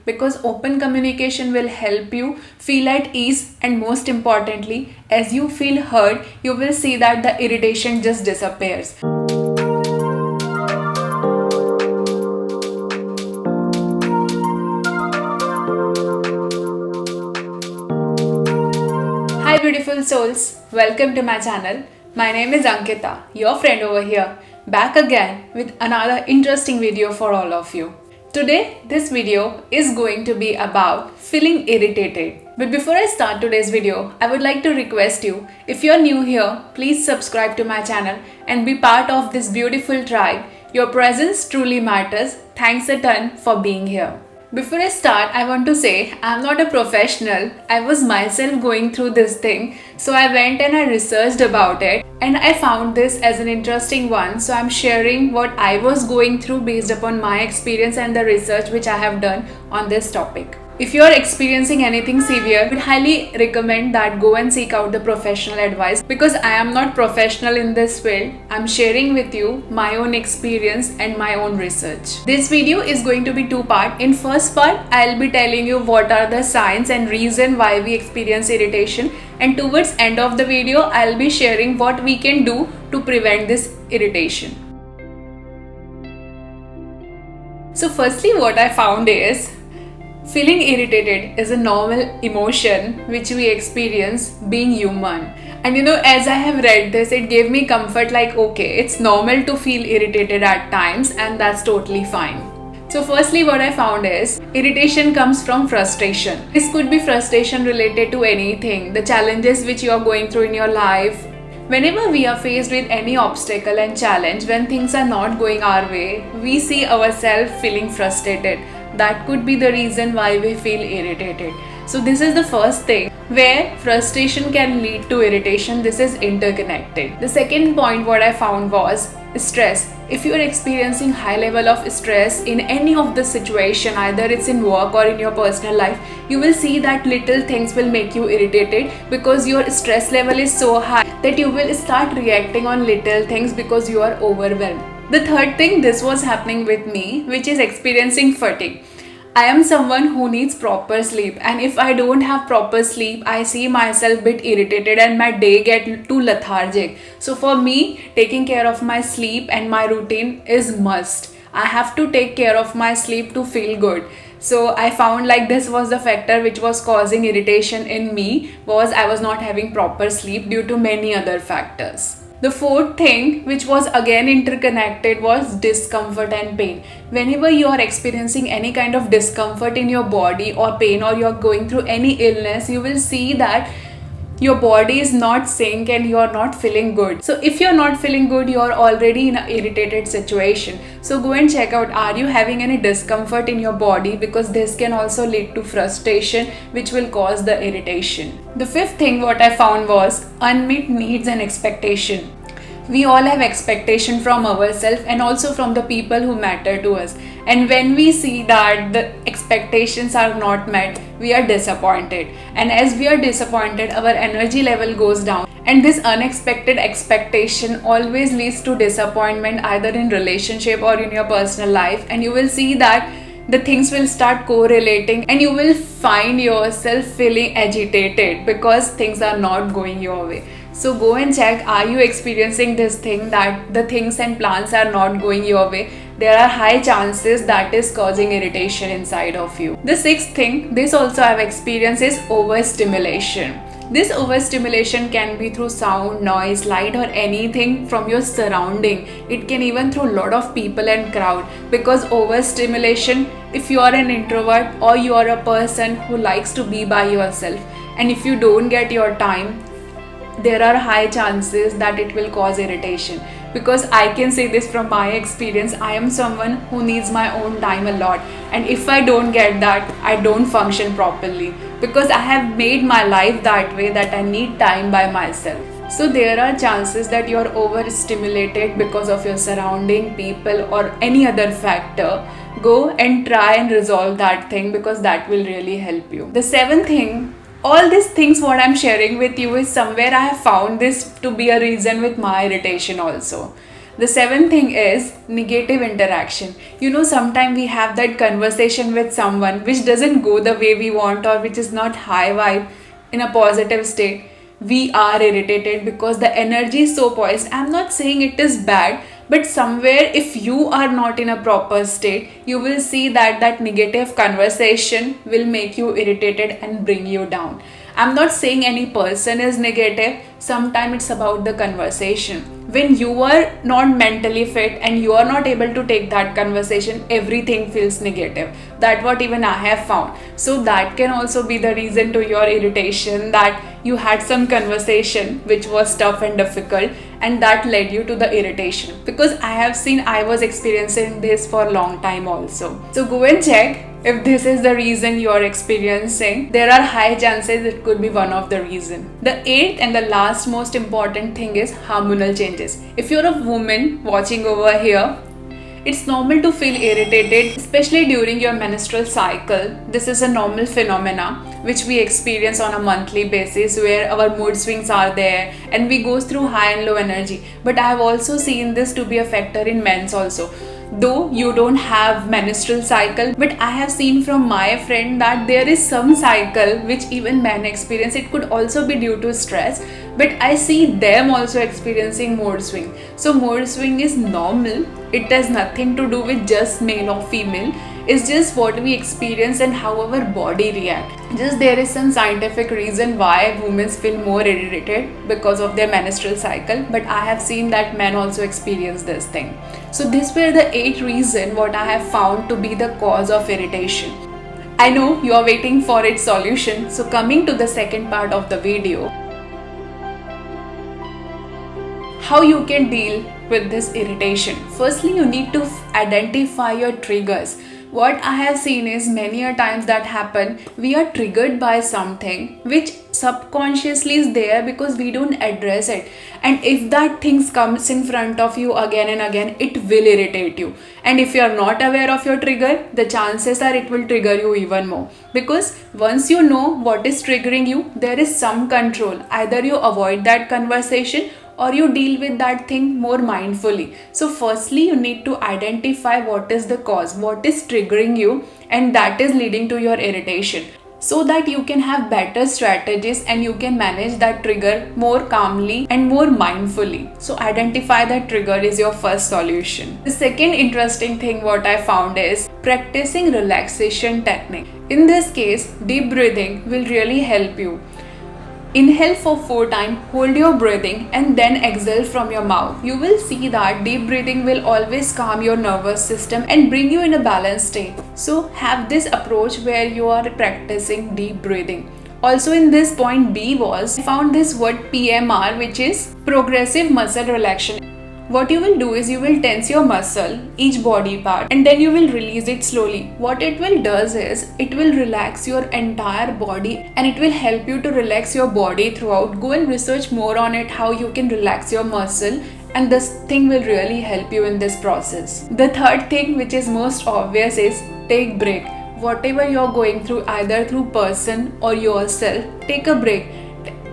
because open communication will help you feel at ease, and most importantly, as you feel heard, you will see that the irritation just disappears. Hi beautiful souls, welcome to my channel. My name is Ankita, your friend over here, back again with another interesting video for all of you. Today, this video is going to be about feeling irritated. But before I start today's video, I would like to request you, if you're new here, please subscribe to my channel and be part of this beautiful tribe. Your presence truly matters. Thanks a ton for being here. Before I start, I want to say I'm not a professional. I was myself going through this thing. So I went and I researched about it and I found this as an interesting one. So I'm sharing what I was going through based upon my experience and the research which I have done on this topic. If you are experiencing anything severe, I would highly recommend that go and seek out the professional advice, because I am not professional in this field. I'm sharing with you my own experience and my own research. This video is going to be two-part. In first part, I'll be telling you what are the signs and reason why we experience irritation, and towards end of the video, I'll be sharing what we can do to prevent this irritation. So firstly, what I found is feeling irritated is a normal emotion which we experience being human. And as I have read this, it gave me comfort, like okay, it's normal to feel irritated at times and that's totally fine. So firstly, what I found is irritation comes from frustration. This could be frustration related to anything, the challenges which you are going through in your life. Whenever we are faced with any obstacle and challenge, when things are not going our way, we see ourselves feeling frustrated. That could be the reason why we feel irritated. So this is the first thing where frustration can lead to irritation. This is interconnected. The second point what I found was stress. If you are experiencing high level of stress in any of the situation, either it's in work or in your personal life, you will see that little things will make you irritated because your stress level is so high that you will start reacting on little things because you are overwhelmed. The third thing, this was happening with me, which is experiencing fatigue. I am someone who needs proper sleep, and if I don't have proper sleep, I see myself a bit irritated and my day get too lethargic. So for me, taking care of my sleep and my routine is must. I have to take care of my sleep to feel good. So I found like this was the factor which was causing irritation in me, was I was not having proper sleep due to many other factors. The fourth thing, which was again interconnected, was discomfort and pain. Whenever you are experiencing any kind of discomfort in your body or pain, or you are going through any illness, you will see that your body is not sync and you are not feeling good. So if you're not feeling good, you are already in an irritated situation. So go and check out, are you having any discomfort in your body, because this can also lead to frustration which will cause the irritation. The fifth thing what I found was unmet needs and expectation. We all have expectation from ourselves and also from the people who matter to us. And when we see that the expectations are not met, we are disappointed. And as we are disappointed, our energy level goes down. And this unexpected expectation always leads to disappointment, either in relationship or in your personal life. And you will see that the things will start correlating and you will find yourself feeling agitated because things are not going your way. So go and check, are you experiencing this thing that the things and plans are not going your way? There are high chances that is causing irritation inside of you. The sixth thing, this also I have experienced, is overstimulation. This overstimulation can be through sound, noise, light, or anything from your surrounding. It can even through a lot of people and crowd, because overstimulation, if you are an introvert or you are a person who likes to be by yourself, and if you don't get your time, there are high chances that it will cause irritation. Because I can say this from my experience, I am someone who needs my own time a lot, and if I don't get that, I don't function properly, because I have made my life that way that I need time by myself. So there are chances that you are overstimulated because of your surrounding, people, or any other factor. Go and try and resolve that thing, because that will really help you. The seventh thing, all these things what I'm sharing with you is somewhere I have found this to be a reason with my irritation also. The seventh thing is negative interaction. Sometimes we have that conversation with someone which doesn't go the way we want, or which is not high vibe in a positive state. We are irritated because the energy is so poised. I'm not saying it is bad, but somewhere if you are not in a proper state, you will see that that negative conversation will make you irritated and bring you down. I'm not saying any person is negative. Sometimes it's about the conversation. When you are not mentally fit and you are not able to take that conversation, everything feels negative. That's what even I have found. So that can also be the reason to your irritation, that you had some conversation which was tough and difficult, and that led you to the irritation. Because I have seen, I was experiencing this for a long time also. So go and check if this is the reason you are experiencing. There are high chances it could be one of the reason. The eighth and the last most important thing is hormonal changes. If you're a woman watching over here, it's normal to feel irritated, especially during your menstrual cycle. This is a normal phenomena which we experience on a monthly basis, where our mood swings are there and we go through high and low energy. But I have also seen this to be a factor in men's also. Though you don't have menstrual cycle, but I have seen from my friend that there is some cycle which even men experience. It could also be due to stress, but I see them also experiencing mood swing. So mood swing is normal. It has nothing to do with just male or female. It's just what we experience and how our body reacts. Just there is some scientific reason why women feel more irritated because of their menstrual cycle, but I have seen that men also experience this thing. So these were the 8 reasons what I have found to be the cause of irritation. I know you are waiting for its solution. So coming to the second part of the video, how you can deal with this irritation. Firstly, you need to identify your triggers. What I have seen is many a times that happen, we are triggered by something which subconsciously is there because we don't address it. And if that thing comes in front of you again and again, it will irritate you. And if you are not aware of your trigger, the chances are it will trigger you even more. Because once you know what is triggering you, there is some control. Either you avoid that conversation or you deal with that thing more mindfully. So firstly, you need to identify what is the cause, what is triggering you, and that is leading to your irritation, so that you can have better strategies and you can manage that trigger more calmly and more mindfully. So identify that trigger is your first solution. The second interesting thing what I found is practicing relaxation technique. In this case, deep breathing will really help you. Inhale for 4 times, hold your breathing, and then exhale from your mouth. You will see that deep breathing will always calm your nervous system and bring you in a balanced state. So have this approach where you are practicing deep breathing. Also in this point B was, I found this word PMR, which is progressive muscle relaxation. What you will do is you will tense your muscle, each body part, and then you will release it slowly. What it will does is it will relax your entire body and it will help you to relax your body throughout. Go and research more on it, how you can relax your muscle, and this thing will really help you in this process. The third thing, which is most obvious, is take break. Whatever you're going through, either through person or yourself, take a break.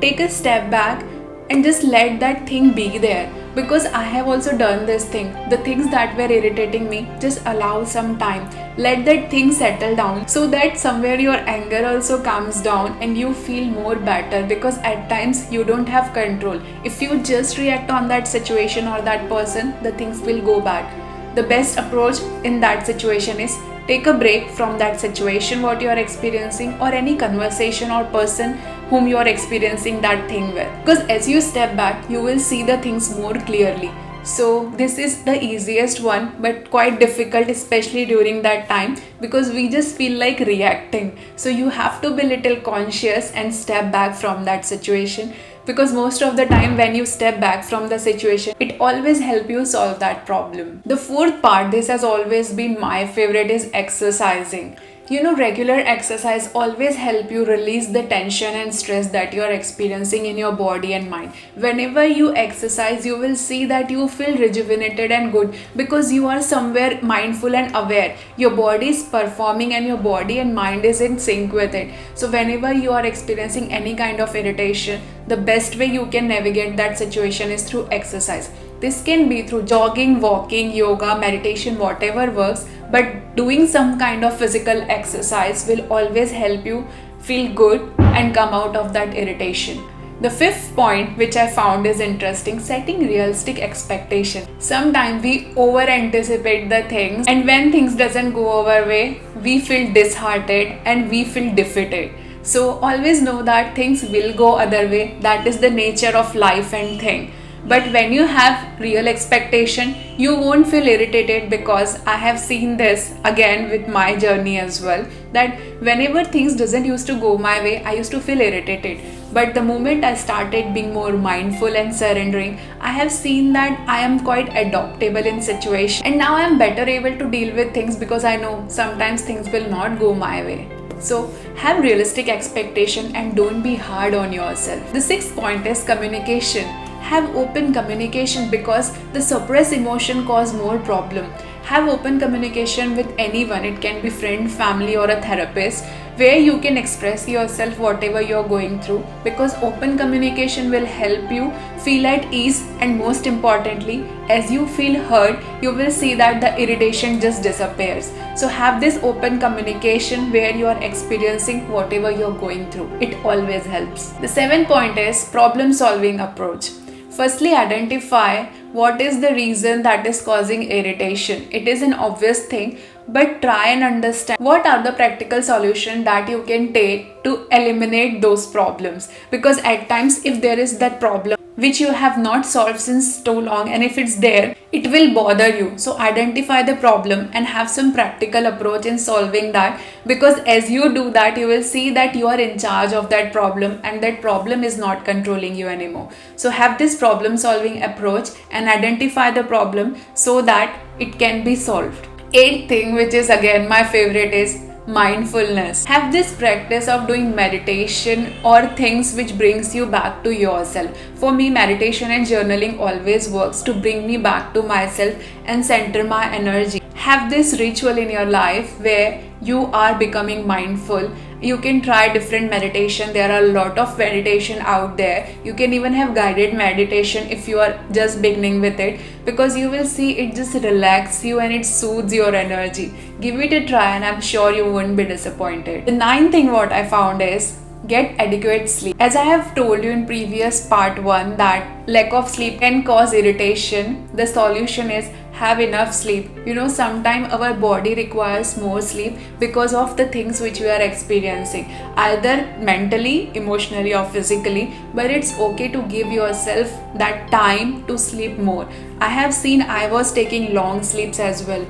Take a step back and just let that thing be there. Because I have also done this thing. The things that were irritating me, just allow some time. Let that thing settle down, so that somewhere your anger also calms down and you feel more better, because at times you don't have control. If you just react on that situation or that person, the things will go bad. The best approach in that situation is take a break from that situation what you are experiencing, or any conversation or person whom you are experiencing that thing with. Because as you step back, you will see the things more clearly. So this is the easiest one, but quite difficult, especially during that time, because we just feel like reacting. So you have to be little conscious and step back from that situation, because most of the time when you step back from the situation, it always helps you solve that problem. The fourth part, this has always been my favorite, is exercising. Regular exercise always help you release the tension and stress that you are experiencing in your body and mind. Whenever you exercise, you will see that you feel rejuvenated and good, because you are somewhere mindful and aware. Your body is performing and your body and mind is in sync with it. So whenever you are experiencing any kind of irritation, the best way you can navigate that situation is through exercise. This can be through jogging, walking, yoga, meditation, whatever works, but doing some kind of physical exercise will always help you feel good and come out of that irritation. The fifth point which I found is interesting, setting realistic expectation. Sometimes we over anticipate the things, and when things doesn't go our way, we feel disheartened and we feel defeated. So always know that things will go other way. That is the nature of life and thing. But when you have real expectation, you won't feel irritated, because I have seen this again with my journey as well, that whenever things doesn't used to go my way, I used to feel irritated. But the moment I started being more mindful and surrendering, I have seen that I am quite adaptable in situations, and now I am better able to deal with things, because I know sometimes things will not go my way. So have realistic expectation and don't be hard on yourself. The sixth point is communication. Have open communication, because the suppressed emotion cause more problem. Have open communication with anyone. It can be friend, family or a therapist, where you can express yourself whatever you're going through, because open communication will help you feel at ease, and most importantly, as you feel heard, you will see that the irritation just disappears. So have this open communication where you are experiencing whatever you're going through. It always helps. The seventh point is problem solving approach. Firstly, identify what is the reason that is causing irritation. It is an obvious thing, but try and understand what are the practical solutions that you can take to eliminate those problems. Because at times, if there is that problem which you have not solved since too long, and if it's there, it will bother you. So identify the problem and have some practical approach in solving that, because as you do that, you will see that you are in charge of that problem and that problem is not controlling you anymore. So have this problem solving approach and identify the problem so that it can be solved. Eighth thing, which is again my favorite, is mindfulness. Have this practice of doing meditation or things which brings you back to yourself. For me, meditation and journaling always works to bring me back to myself and center my energy. Have this ritual in your life where you are becoming mindful. You can try different meditation. There are a lot of meditation out there. You can even have guided meditation if you are just beginning with it, because you will see it just relaxes you and it soothes your energy. Give it a try and I'm sure you won't be disappointed. The ninth thing what I found is get adequate sleep. As I have told you in previous part 1 that lack of sleep can cause irritation, the solution is have enough sleep. Sometimes our body requires more sleep because of the things which we are experiencing, either mentally, emotionally or physically, but it's okay to give yourself that time to sleep more. I have seen I was taking long sleeps as well,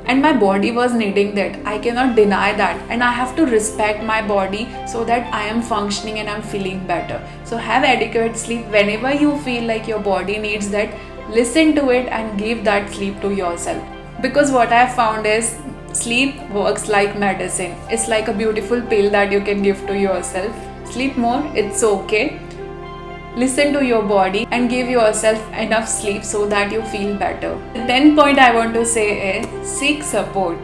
and my body was needing that. I cannot deny that, and I have to respect my body so that I am functioning and I'm feeling better. So have adequate sleep. Whenever you feel like your body needs that, listen to it and give that sleep to yourself. Because what I have found is sleep works like medicine. It's like a beautiful pill that you can give to yourself. Sleep more, it's okay. Listen to your body and give yourself enough sleep so that you feel better. The 10th point I want to say is seek support,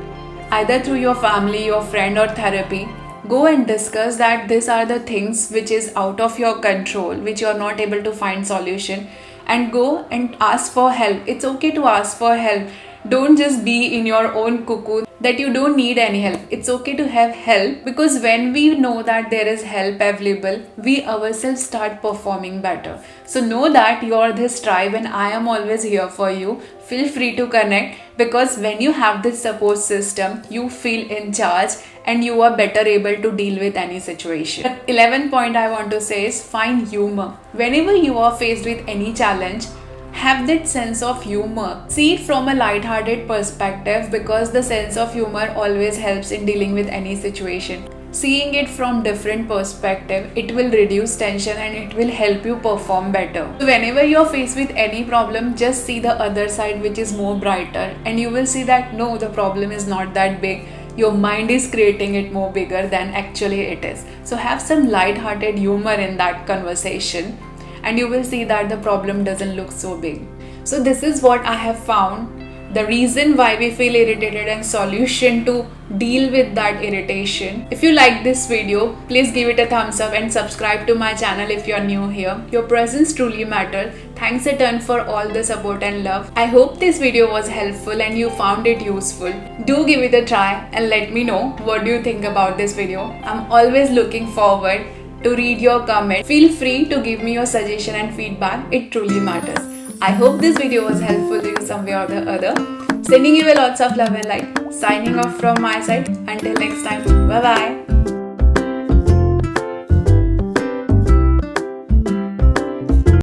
either through your family, your friend or therapy. Go and discuss that these are the things which is out of your control, which you are not able to find solution, and go and ask for help. It's okay to ask for help. Don't just be in your own cocoon that you don't need any help. It's okay to have help, because when we know that there is help available, we ourselves start performing better. So know that you are this tribe and I am always here for you. Feel free to connect, because when you have this support system, you feel in charge and you are better able to deal with any situation. The 11th point I want to say is find humor. Whenever you are faced with any challenge, have that sense of humor. See it from a light-hearted perspective, because the sense of humor always helps in dealing with any situation. Seeing it from different perspective, it will reduce tension and it will help you perform better. So whenever you are faced with any problem, just see the other side which is more brighter, and you will see that no, the problem is not that big. Your mind is creating it more bigger than actually it is. So have some light-hearted humor in that conversation, and you will see that the problem doesn't look so big. So this is what I have found the reason why we feel irritated and solution to deal with that irritation. If you like this video, please give it a thumbs up and subscribe to my channel if you're new here. Your presence truly matters. Thanks a ton for all the support and love. I hope this video was helpful and you found it useful. Do give it a try and let me know what do you think about this video. I'm always looking forward to read your comment. Feel free to give me your suggestion and feedback. It truly matters. I hope this video was helpful to you some way or the other. Sending you lots of love and light. Signing off from my side. Until next time. Bye bye.